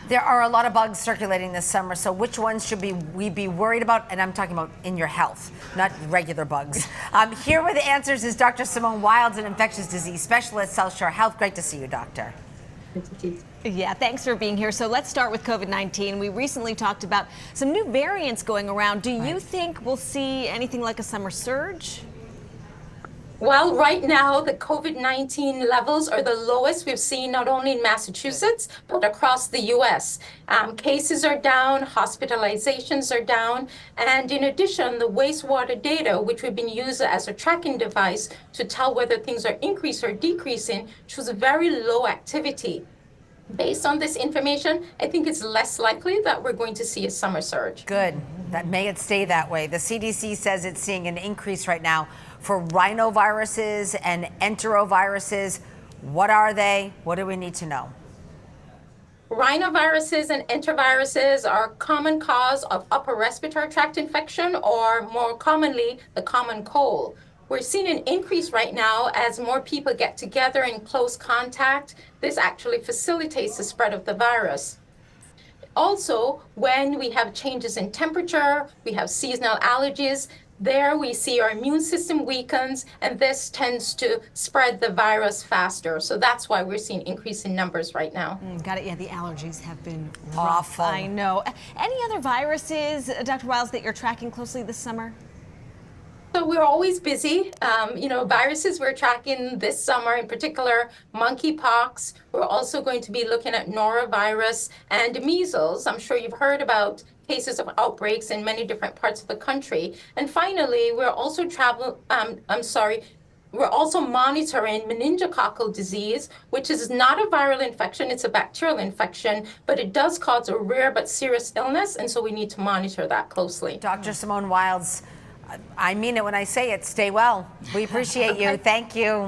There are a lot of bugs circulating this summer, so which ones should we be worried about? And I'm talking about in your health, not regular bugs. Here with the answers is Dr. Simone Wilds, an infectious disease specialist, South Shore Health. Great to see you, doctor. Yeah, thanks for being here. So let's start with COVID-19. We recently talked about some new variants going around. Do you think we'll see anything like a summer surge? Well, right now, the COVID-19 levels are the lowest we've seen not only in Massachusetts, but across the U.S. Cases are down, hospitalizations are down, and in addition, the wastewater data, which we've been using as a tracking device to tell whether things are increasing or decreasing, shows a very low activity. Based on this information, I think it's less likely that we're going to see a summer surge. Good. That may it stay that way. The CDC says it's seeing an increase right now for rhinoviruses and enteroviruses. What are they? What do we need to know? Rhinoviruses and enteroviruses are a common cause of upper respiratory tract infection, or more commonly, the common cold. We're seeing an increase right now as more people get together in close contact. This actually facilitates the spread of the virus. Also, when we have changes in temperature, we have seasonal allergies, there we see our immune system weakens, and this tends to spread the virus faster. So that's why we're seeing increase in numbers right now. Got it. Yeah, the allergies have been rough. Awful. I know. Any other viruses, Dr. Wilds, that you're tracking closely this summer? So we're always busy. Viruses we're tracking this summer, in particular, monkeypox. We're also going to be looking at norovirus and measles. I'm sure you've heard about cases of outbreaks in many different parts of the country. And finally, we're also we're also monitoring meningococcal disease, which is not a viral infection, it's a bacterial infection, but it does cause a rare but serious illness, and so we need to monitor that closely. Dr. Simone Wilds, I mean it when I say it. Stay well. We appreciate you. Thank you.